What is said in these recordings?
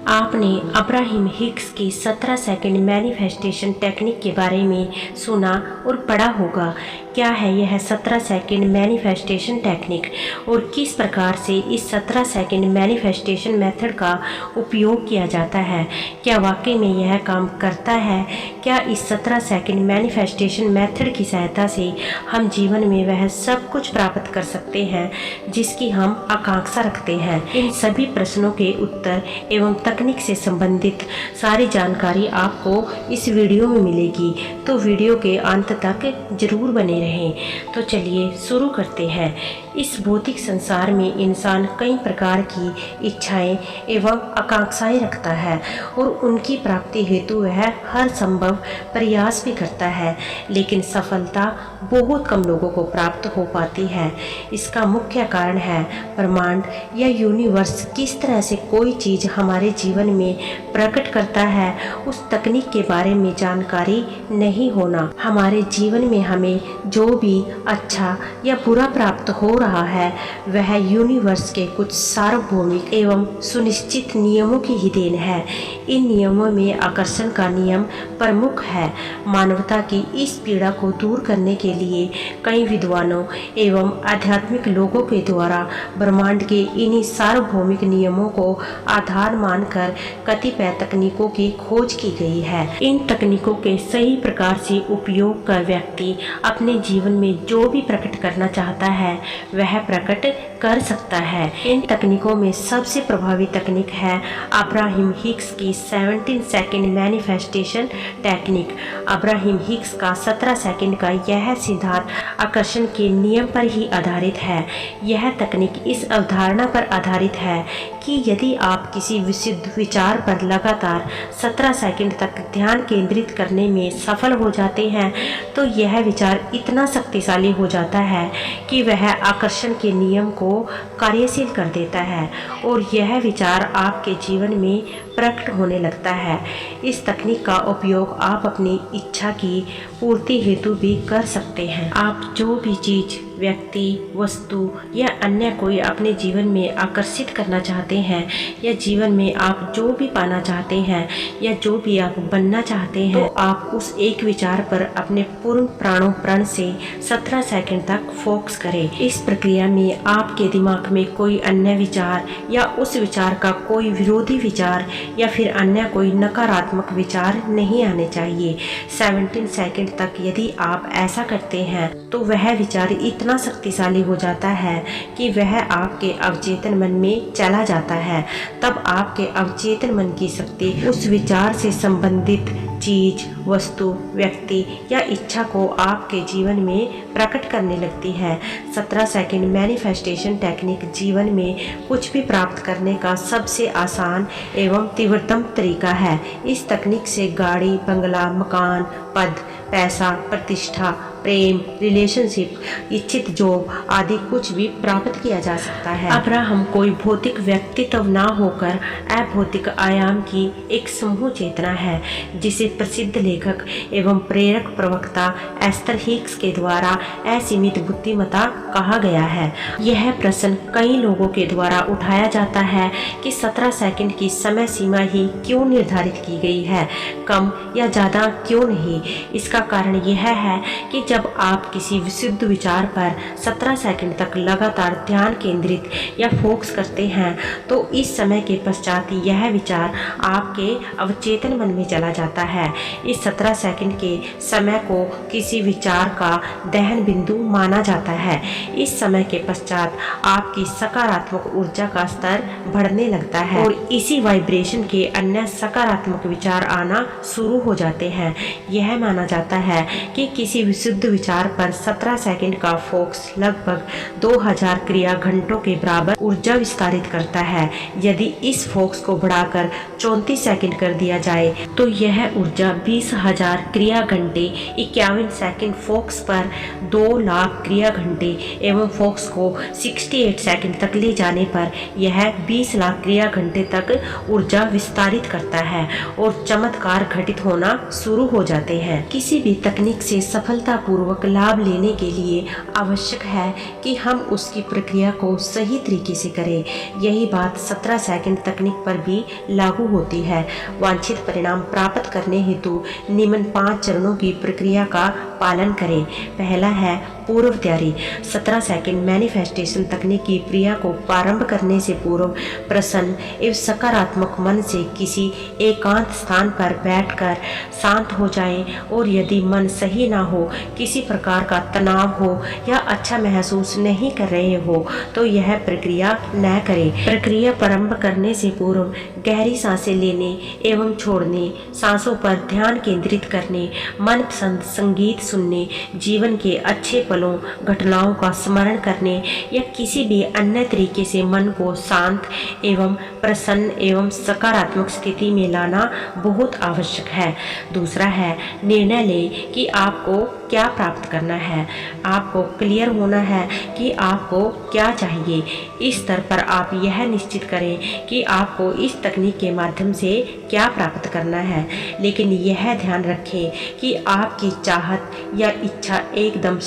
आपने Abraham Hicks की 17 second manifestation technique के बारे में सुना और पढ़ा होगा। क्या है यह 17 सेकंड मैनिफेस्टेशन टेक्निक और किस प्रकार से इस 17 सेकंड मैनिफेस्टेशन मेथड का उपयोग किया जाता है? क्या वाकई में यह काम करता है? क्या इस 17 सेकंड मैनिफेस्टेशन मेथड की सहायता से हम जीवन में वह सब कुछ प्राप्त कर सकते हैं जिसकी हम आकांक्षा रखते हैं? इन सभी प्रश्नों के उत्तर एवं तकनीक से संबंधित सारी जानकारी आपको इस वीडियो में मिलेगी, तो वीडियो के अंत तक जरूर बने रहें। तो चलिए शुरू करते हैं। इस भौतिक संसार में इंसान कई प्रकार की इच्छाएं एवं आकांक्षाएं रखता है और उनकी प्राप्ति हेतु वह हर संभव प्रयास भी करता है, लेकिन सफलता बहुत कम लोगों को प्राप्त हो पाती है। इसका मुख्य कारण है ब्रह्मांड या यूनिवर्स किस तरह से कोई चीज़ हमारे जीवन में प्रकट करता है, उस तकनीक के बारे में जानकारी नहीं होना। हमारे जीवन में हमें जो भी अच्छा या बुरा प्राप्त हो रहा है वह यूनिवर्स के कुछ सार्वभौमिक एवं सुनिश्चित नियमों की ही देन है। इन नियमों में आकर्षण का नियम प्रमुख है। मानवता की इस पीड़ा को दूर करने के लिए कई विद्वानों एवं आध्यात्मिक लोगों के द्वारा ब्रह्मांड के इन्हीं सार्वभौमिक नियमों को आधार मानकर कतिपय तकनीकों की खोज की गई है। इन तकनीकों के सही प्रकार से उपयोग कर व्यक्ति अपने जीवन में जो भी प्रकट करना चाहता है वह प्रकट कर सकता है। इन तकनीकों में सबसे प्रभावी तकनीक है अब्राहम हिक्स की 17 second manifestation technique. Abraham Hicks का 17 सेकंड का यह सिद्धांत आकर्षण के नियम पर ही आधारित है। यह तकनीक इस अवधारणा पर आधारित है कि यदि आप किसी विशुद्ध विचार पर लगातार 17 सेकंड तक ध्यान केंद्रित करने में सफल हो जाते हैं तो यह विचार इतना शक्तिशाली हो जाता है कि वह आकर्षण के नियम को कार्यशील कर देता है और यह विचार आपके जीवन में प्रकट होने लगता है। इस तकनीक का उपयोग आप अपनी इच्छा की पूर्ति हेतु भी कर सकते हैं। आप जो भी चीज़, व्यक्ति, वस्तु या अन्य कोई अपने जीवन में आकर्षित करना चाहते हैं या जीवन में आप जो भी पाना चाहते हैं या जो भी आप बनना चाहते हैं, तो आप उस एक विचार पर अपने पूर्ण प्राणों प्रण से 17 सेकंड तक फोकस करें। इस प्रक्रिया में आपके दिमाग में कोई अन्य विचार या उस विचार का कोई विरोधी विचार या फिर अन्य कोई नकारात्मक विचार नहीं आने चाहिए। 17 सेकंड तक यदि आप ऐसा करते हैं तो वह विचार इतना शक्तिशाली हो जाता है कि वह आपके अवचेतन मन में चला जाता है। तब आपके अवचेतन मन की शक्ति उस विचार से संबंधित चीज, वस्तु, व्यक्ति या इच्छा को आपके जीवन में प्रकट करने लगती है। 17 सेकंड मैनिफेस्टेशन टेक्निक जीवन में कुछ भी प्राप्त करने का सबसे आसान एवं तीव्रतम तरीका है। इस तकनीक से गाड़ी, बंगला, मकान, पद, पैसा, प्रतिष्ठा, प्रेम, रिलेशनशिप, इच्छित जॉब आदि कुछ भी प्राप्त किया जा सकता है। अब्राहम कोई भौतिक व्यक्तित्व ना होकर अभौतिक आयाम की एक समूह चेतना है, जिसे प्रसिद्ध लेखक एवं प्रेरक प्रवक्ता एस्थर हिक्स के द्वारा असीमित बुद्धिमत्ता कहा गया है। यह प्रश्न कई लोगों के द्वारा उठाया जाता है कि 17 सेकंड की समय सीमा ही क्यों निर्धारित की गई है, कम या ज़्यादा क्यों नहीं? इसका कारण यह है कि जब आप किसी विशुद्ध विचार पर 17 सेकंड तक लगातार ध्यान केंद्रित या फोकस करते हैं तो इस समय के पश्चात यह विचार आपके अवचेतन मन में चला जाता है। इस 17 सेकंड के समय को किसी विचार का दहन बिंदु माना जाता है। इस समय के पश्चात आपकी सकारात्मक ऊर्जा का स्तर बढ़ने लगता है और इसी वाइब्रेशन के अन्य सकारात्मक विचार आना शुरू हो जाते हैं। यह माना जाता है कि किसी विशुद्ध विचार पर 17 सेकंड का फोकस लगभग 2000 क्रिया घंटों के बराबर ऊर्जा विस्तारित करता है। यदि इस फोकस को बढ़ाकर 34 सेकंड कर दिया जाए तो यह ऊर्जा 20,000 क्रिया घंटे, 51 सेकंड फोकस पर 2 लाख क्रिया घंटे एवं फोकस को 68 सेकंड तक ले जाने पर यह 20 लाख क्रिया घंटे तक ऊर्जा विस्तारित करता है और चमत्कार घटित होना शुरू हो जाते हैं। किसी भी तकनीक से सफलतापूर्वक पूर्वक लाभ लेने के लिए आवश्यक है कि हम उसकी प्रक्रिया को सही तरीके से करें। यही बात 17 सेकंड तकनीक पर भी लागू होती है। वांछित परिणाम प्राप्त करने हेतु निम्न 5 चरणों की प्रक्रिया का पालन करें। पहला है पूर्व तैयारी। 17 सेकंड मैनिफेस्टेशन तकनीक की क्रिया को प्रारंभ करने से पूर्व प्रसन्न एवं सकारात्मक मन से किसी एकांत स्थान पर बैठकर शांत हो जाएं और यदि मन सही ना हो, किसी प्रकार का तनाव हो या अच्छा महसूस नहीं कर रहे हो तो यह प्रक्रिया न करें। प्रक्रिया प्रारंभ करने से पूर्व गहरी सांसें लेने एवं छोड़ने, सांसों पर ध्यान केंद्रित करने, मनपसंद संगीत सुनने, जीवन के अच्छे पलों घटनाओं का स्मरण करने या किसी भी अन्य तरीके से मन को शांत एवं प्रसन्न एवं सकारात्मक स्थिति में लाना बहुत आवश्यक है। दूसरा है निर्णय लें कि आपको क्या प्राप्त करना है। आपको क्लियर होना है कि आपको क्या चाहिए। इस स्तर पर आप यह निश्चित करें कि आपको इस तकनीक के माध्यम से क्या प्राप्त करना है, लेकिन यह ध्यान रखें कि आपकी चाहत या इच्छा एकदम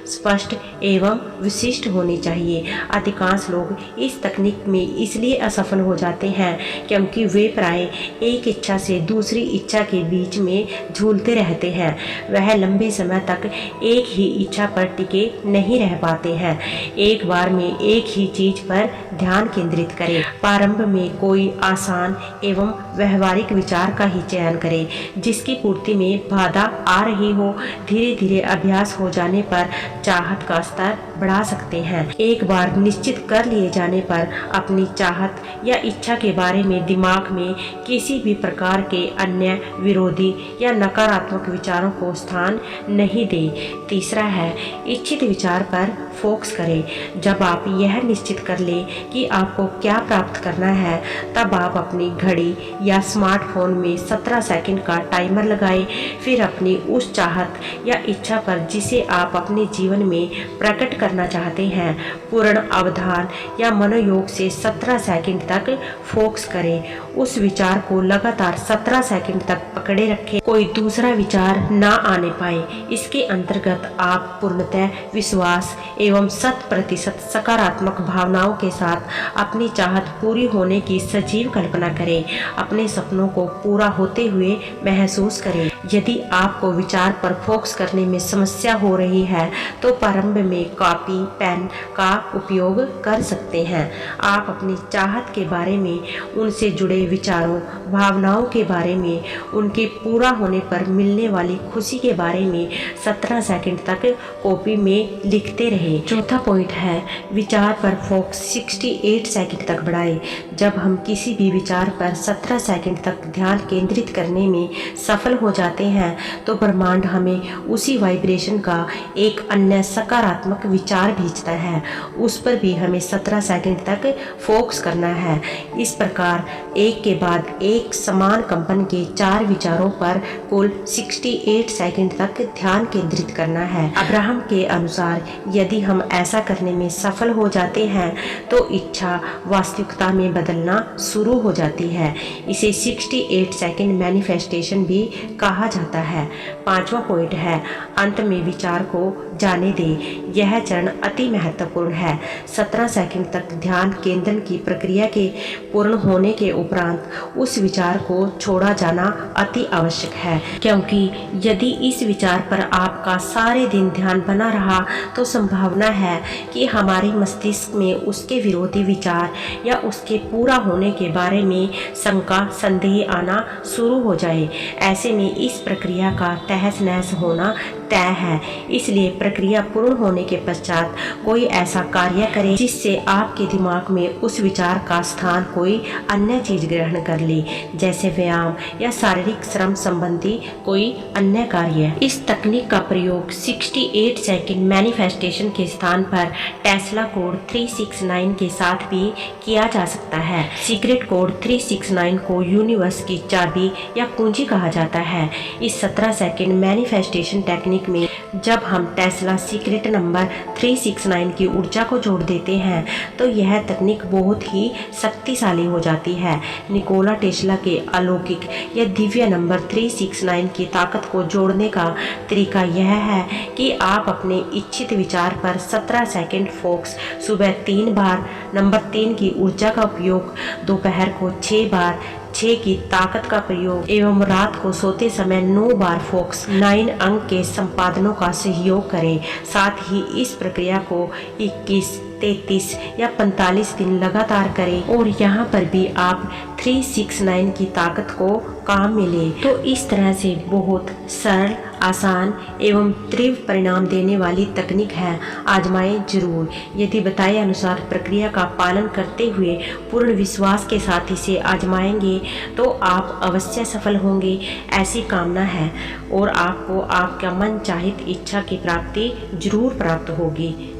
स्पष्ट एवं विशिष्ट होनी चाहिए। अधिकांश लोग इस तकनीक में इसलिए असफल हो जाते हैं क्योंकि वे प्राय एक इच्छा से दूसरी इच्छा के बीच में झूलते रहते हैं। वह लंबे समय तक एक ही इच्छा पर टिके नहीं रह पाते हैं। एक बार में एक ही चीज पर ध्यान केंद्रित करें। प्रारंभ में कोई आसान एवं व्यवहारिक विचार का ही चयन करें जिसकी पूर्ति में बाधा आ रही हो। धीरे धीरे अभ्यास हो जाने पर चाहत का स्तर बढ़ा सकते हैं। एक बार निश्चित कर लिए जाने पर अपनी चाहत या इच्छा के बारे में दिमाग में किसी भी प्रकार के अन्य विरोधी या नकारात्मक विचारों को स्थान नहीं दें। तीसरा है इच्छित विचार पर फोकस करें। जब आप यह निश्चित कर लें कि आपको क्या प्राप्त करना है, तब आप अपनी घड़ी या स्मार्टफोन में 17 सेकंड का टाइमर लगाएं। फिर अपनी उस चाहत या इच्छा पर जिसे आप अपने जीवन में प्रकट करना चाहते हैं, पूर्ण अवधान या मनोयोग से 17 सेकंड तक फोकस करें। उस विचार को लगातार 17 सेकंड तक पकड़े रखें, कोई दूसरा विचार ना आने पाए। इसके अंतर्गत आप पूर्णतः विश्वास एवं 100% सकारात्मक भावनाओं के साथ अपनी चाहत पूरी होने की सजीव कल्पना करें। अपने सपनों को पूरा होते हुए महसूस करें। यदि आपको विचार पर फोकस करने में समस्या हो रही है तो प्रारंभ में कॉपी पेन का उपयोग कर सकते हैं। आप अपनी चाहत के बारे में, उनसे जुड़े विचारों भावनाओं के बारे में, उनके पूरा होने पर मिलने वाली खुशी के बारे में 17 सेकंड तक कॉपी में लिखते रहें। चौथा पॉइंट है विचार पर फोकस 68 सेकंड तक बढ़ाएं। जब हम किसी भी विचार पर 17 सेकंड तक ध्यान केंद्रित करने में सफल हो जाते हैं तो ब्रह्मांड हमें उसी वाइब्रेशन का एक अन्य सकारात्मक विचार भेजता है। उस पर भी हमें 17 सेकंड तक फोकस करना है। इस प्रकार एक के बाद एक समान कंपन के 4 विचारों पर कुल 68 सेकंड तक ध्यान केंद्रित करना है। अब्राहम के अनुसार यदि हम ऐसा करने में सफल हो जाते हैं तो इच्छा वास्तविकता में बदलना शुरू हो जाती है। इसे 68 सेकंड मैनिफेस्टेशन भी कहा जाता है। 5वां पॉइंट है अंत में विचार को जाने दें। यह चरण अति महत्वपूर्ण है। 17 सेकंड तक ध्यान केंद्रण की प्रक्रिया के पूर्ण होने के उपरांत उस विचार को छोड़ा जाना अति आवश्यक है, क्योंकि यदि इस विचार पर आपका सारे दिन ध्यान बना रहा तो संभावना है कि हमारे मस्तिष्क में उसके विरोधी विचार या उसके पूरा होने के बारे में शंका संदेह आना शुरू हो जाए। ऐसे में इस प्रक्रिया का तहस नहस होना तय है। इसलिए प्रक्रिया पूर्ण होने के पश्चात कोई ऐसा कार्य करें जिससे आपके दिमाग में उस विचार का स्थान कोई अन्य चीज ग्रहण कर ले, जैसे व्यायाम या शारीरिक श्रम संबंधी कोई अन्य कार्य। इस तकनीक का प्रयोग 68 सेकंड मैनिफेस्टेशन के स्थान पर टेस्ला कोड 369 के साथ भी किया जा सकता है। सीक्रेट कोड 369 को यूनिवर्स की चाबी या कुंजी कहा जाता है। इस 17 सेकंड मैनिफेस्टेशन टेक्निक टेक्निक में जब हम टेस्ला सीक्रेट नंबर 369 की ऊर्जा को जोड़ देते हैं तो यह तकनीक बहुत ही शक्तिशाली हो जाती है। निकोला टेस्ला के अलौकिक या दिव्य नंबर 369 की ताकत को जोड़ने का तरीका यह है कि आप अपने इच्छित विचार पर 17 सेकंड फोकस, सुबह 3 बार नंबर 3 की ऊर्जा का उपयोग, दोपहर को 6 बार 6 की ताकत का प्रयोग एवं रात को सोते समय 9 बार फोकस 9 अंक के संपादनों का सहयोग करें। साथ ही इस प्रक्रिया को 21, 33 या 45 दिन लगातार करें और यहाँ पर भी आप 369 की ताकत को काम मिले। तो इस तरह से बहुत सरल, आसान एवं तीव्र परिणाम देने वाली तकनीक है। आजमाएं जरूर। यदि बताए अनुसार प्रक्रिया का पालन करते हुए पूर्ण विश्वास के साथ इसे आजमाएंगे तो आप अवश्य सफल होंगे, ऐसी कामना है और आपको आपका मन चाहित इच्छा की प्राप्ति जरूर प्राप्त होगी।